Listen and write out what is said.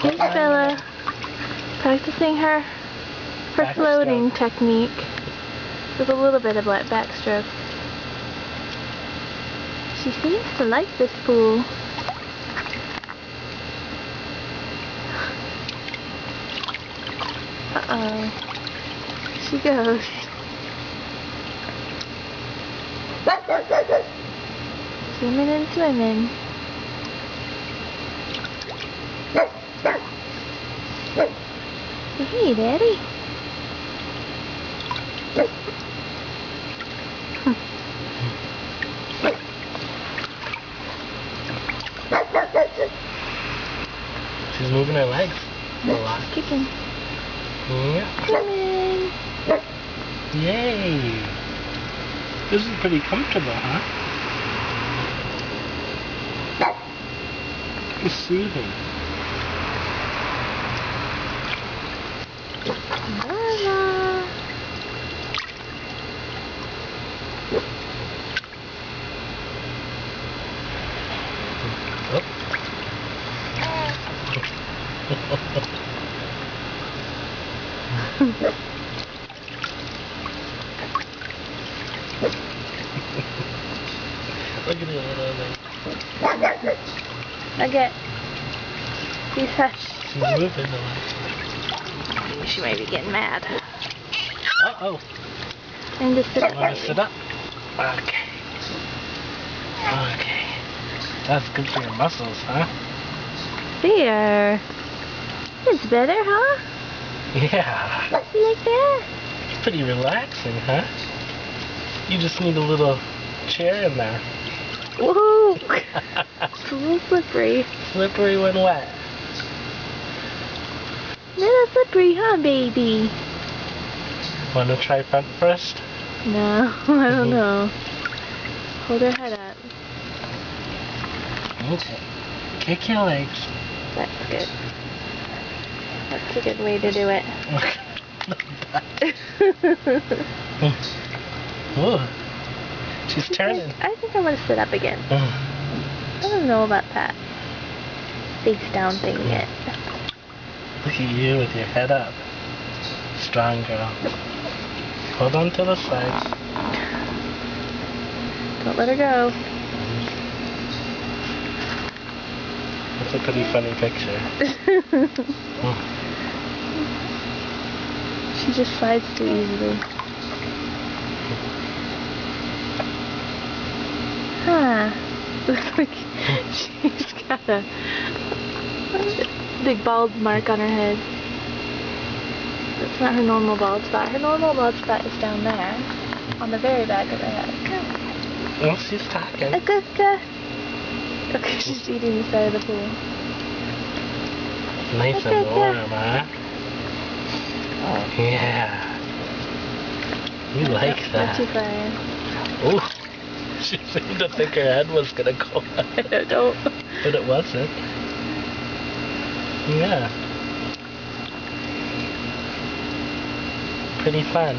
Here's Bella, practicing her floating technique with a little bit of backstroke. She seems to like this pool. Uh-oh. She goes. Swimming and swimming. Hey, Daddy. She's moving her legs a lot. Kicking. Yeah. Swimming. Yay! This is pretty comfortable, huh? It's soothing. Bella. Oh. Look at the little thing. Nugget. Please hush. She's moving a lot. She might be getting mad. Uh-oh. And just sit up. Want to sit up? Okay. Okay. That's good for your muscles, huh? There. It's better, huh? Yeah. You like that? It's pretty relaxing, huh? You just need a little chair in there. Whoa! It's a little slippery. Slippery when wet. Little slippery, huh, baby? Want to try front first? No, I don't know. Hold her head up. Okay. Kick your legs. That's good. That's a good way to do it. Oh, she's turning. I think I want to sit up again. I don't know about that face down thing yet. Look at you with your head up. Strong girl. Hold on to the sides. Don't let her go. That's a pretty funny picture. She just slides too easily. Huh. Looks like she's got a big bald mark on her head. That's not her normal bald spot. Her normal bald spot is down there, on the very back of her head. Oh, she's talking. Okay, she's eating the side of the pool. Nice and warm, huh? Yeah. You like that. Not too far. Oh, she seemed to think her head was gonna go out. I don't. But it wasn't. Yeah. Pretty fun.